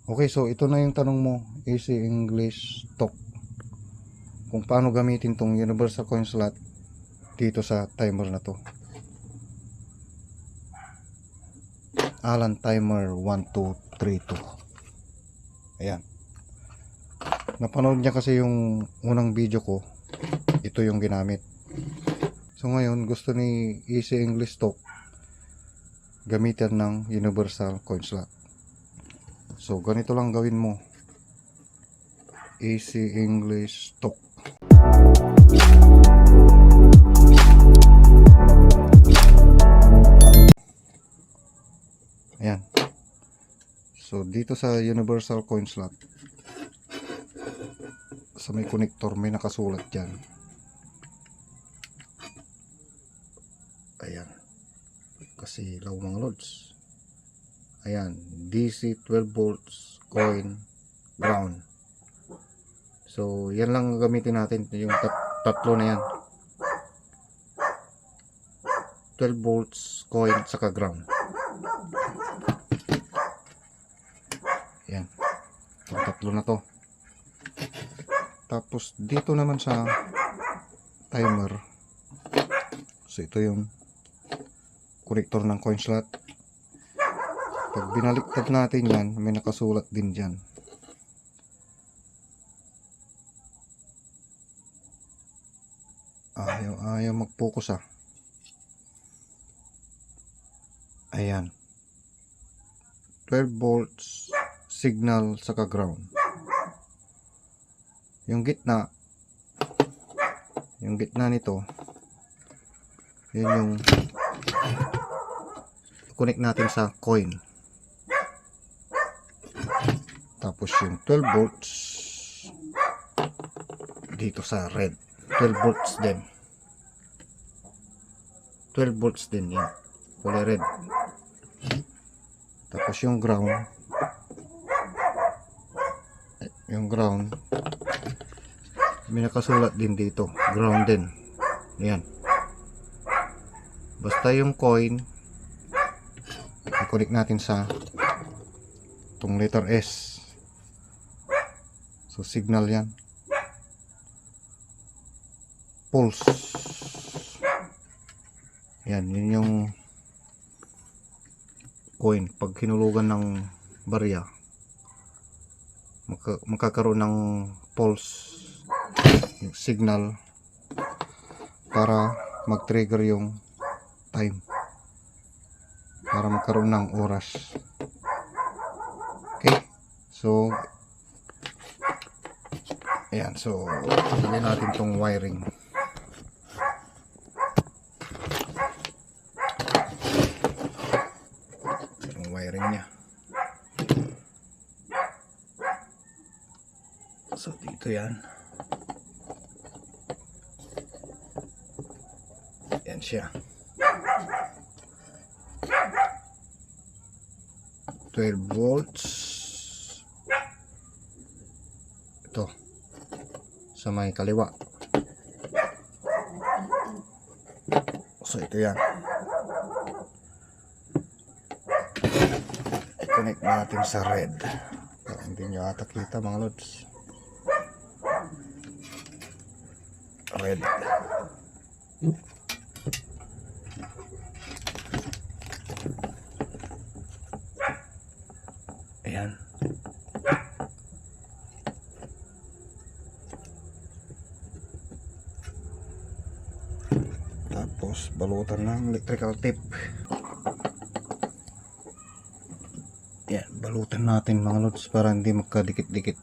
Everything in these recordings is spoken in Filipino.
Okay, so ito na yung tanong mo, Easy English Talk. Kung paano gamitin tong universal coin slot dito sa timer na to. Alan Timer 1232. Ayan. Napanood niya kasi yung unang video ko. Ito yung ginamit. So ngayon, gusto ni Easy English Talk gamitin ng universal coin slot. So ganito lang gawin mo. Easy English Talk. Ayan. So dito sa universal coin slot, sa may connector may nakasulat dyan. Ayan. Kasi ilaw mga lods. Ayan, DC 12 volts coin ground. So yan lang gamitin natin, yung tatlo na yan. 12 volts coin saka ground. Ayan, yung tatlo na to. Tapos dito naman sa timer, so ito yung connector ng coin slot. Pag binaliktad natin yan, may nakasulat din dyan. Ayaw mag-focus ah. Ayan. 12 volts signal saka ground. Yung gitna nito, yun yung connect natin sa coin. Tapos yung 12 volts dito sa red. 12 volts din. 12 volts din yan. Kulay red. Tapos yung ground. Yung ground. May nakasulat din dito. Ground din. Yan. Basta yung coin, i-connect natin sa itong letter S. So signal yan. Pulse. Yan, yun yung coin. Pag hinulugan ng barya, magkakaroon ng pulse, yung signal, para mag-trigger yung time, para magkaroon ng oras. Okay, so ayan, so lagyan natin tong wiring. Yung wiring nya. So dito yan. Yan siya. 12 volts. Ito. Sa may kaliwa. So ito yan. I-connect natin sa red. Hindi nyo ata kita mga lods. Red. Ayan. Tapos balutan ng electrical tape. Yan, balutan natin mga lods para hindi magkadikit-dikit.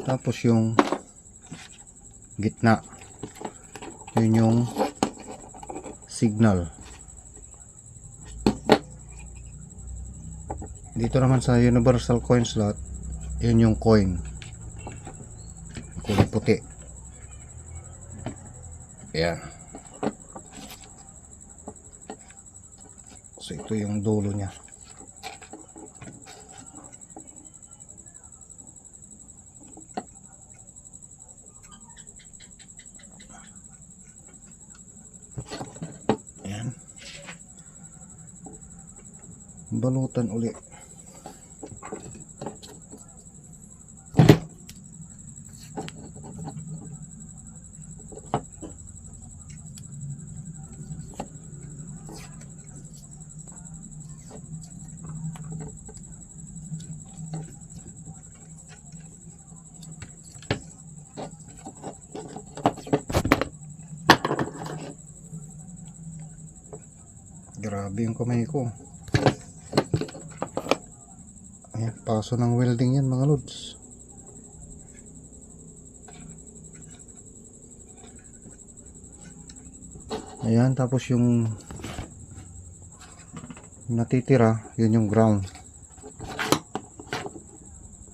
Tapos yung gitna, yun yung signal. Dito naman sa universal coin slot, yun yung coin, kulay puti. Ayan. So ito yung dulo niya. Ayan. Balutan uli. Grabe yung kamay ko. Ayan, paso ng welding yan mga lods. Ayan, tapos yung natitira, yun yung ground.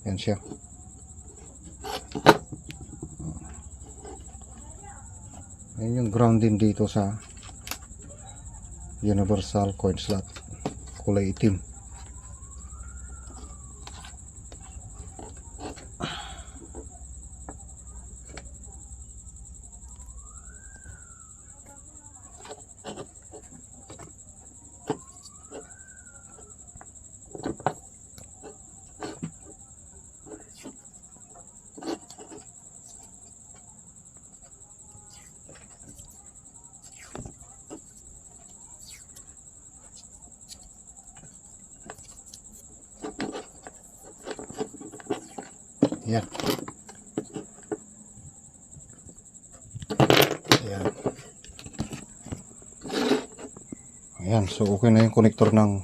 Yan siya. Ayan yung ground din dito sa universal coin slot. Kulay itim. Yan. Ayan. Ayan. So, okay na yung connector ng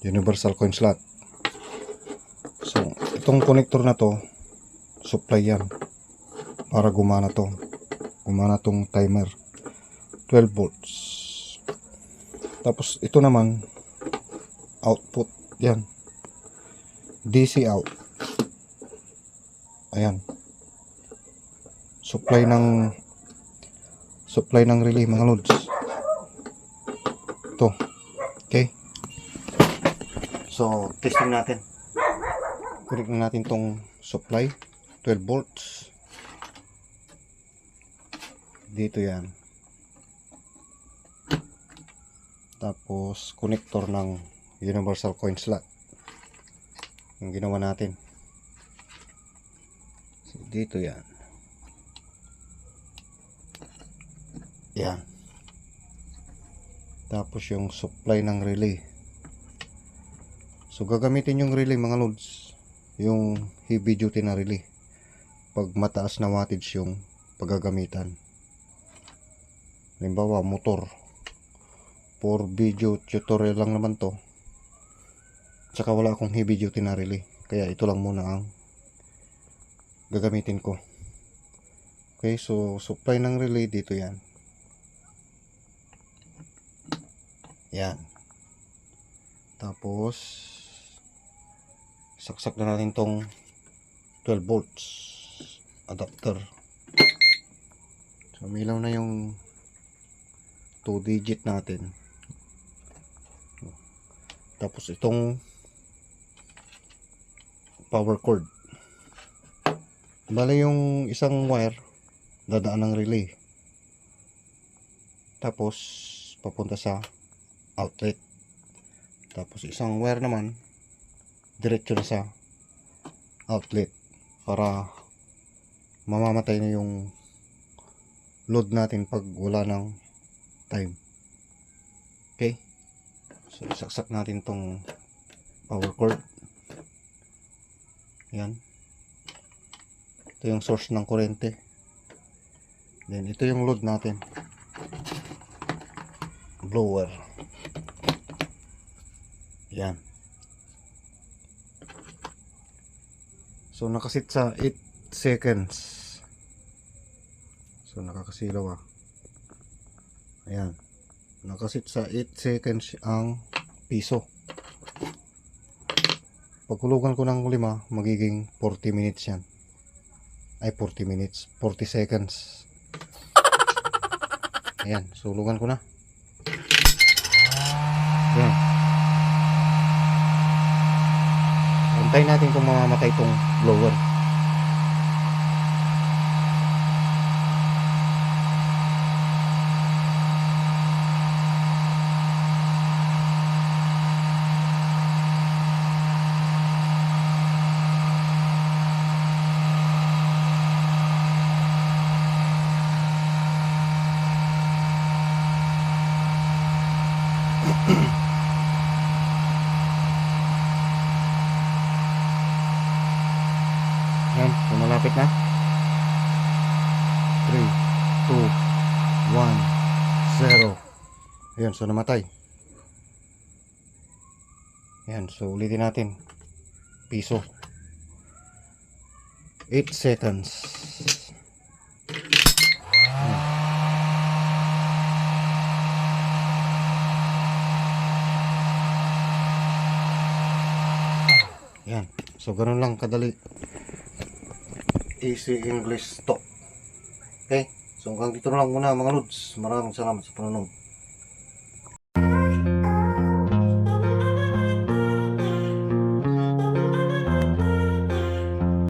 universal coin slot. So, itong connector na to, supply yan. Para gumana to. Gumana tong timer. 12 volts. Tapos, ito naman, output. Yan. DC out. Ayan. Supply ng relay mga lods. Ito. Okay. So, testing natin. Connect na natin tong supply. 12 volts. Dito yan. Tapos, connector ng universal coin slot. Yung ginawa natin. So, dito yan. Yan. Tapos yung supply ng relay. So gagamitin yung relay mga lods. Yung heavy duty na relay. Pag mataas na wattage yung paggagamitan. Halimbawa motor. For video tutorial lang naman to. Tsaka wala akong heavy duty na relay. Kaya ito lang muna ang gagamitin ko. Okay, so supply ng relay dito yan. Yan. Tapos saksak na natin tong 12 volts adapter. So umilaw na yung 2 digit natin. Tapos itong power cord. Bale yung isang wire dadaan ng relay. Tapos papunta sa outlet. Tapos isang wire naman diretso na sa outlet para mamamatay na yung load natin pag wala ng time. Okay, so saksak natin tong power cord. Yan, ito yung source ng kuryente. Then ito yung load natin, blower. Yan. So nakasit sa 8 seconds. So nakakasilaw ah. Ayan. Nakasit sa 8 seconds ang piso. Pagkulugan ko ng 5, magiging 40 minutes yan. Ay 40 minutes, 40 seconds. Ayan, sulugan ko na. Yan. Antayin natin kung mamamatay itong blower. Yan, so malapit na. 3, 2, 1, 0. Ayan, so namatay. Ayan, so ulitin natin. Piso. 8 seconds. Ayan, so ganun lang kadali. Easy English Talk. Okay, so hanggang dito na lang muna mga lods. Maraming salamat sa panonood.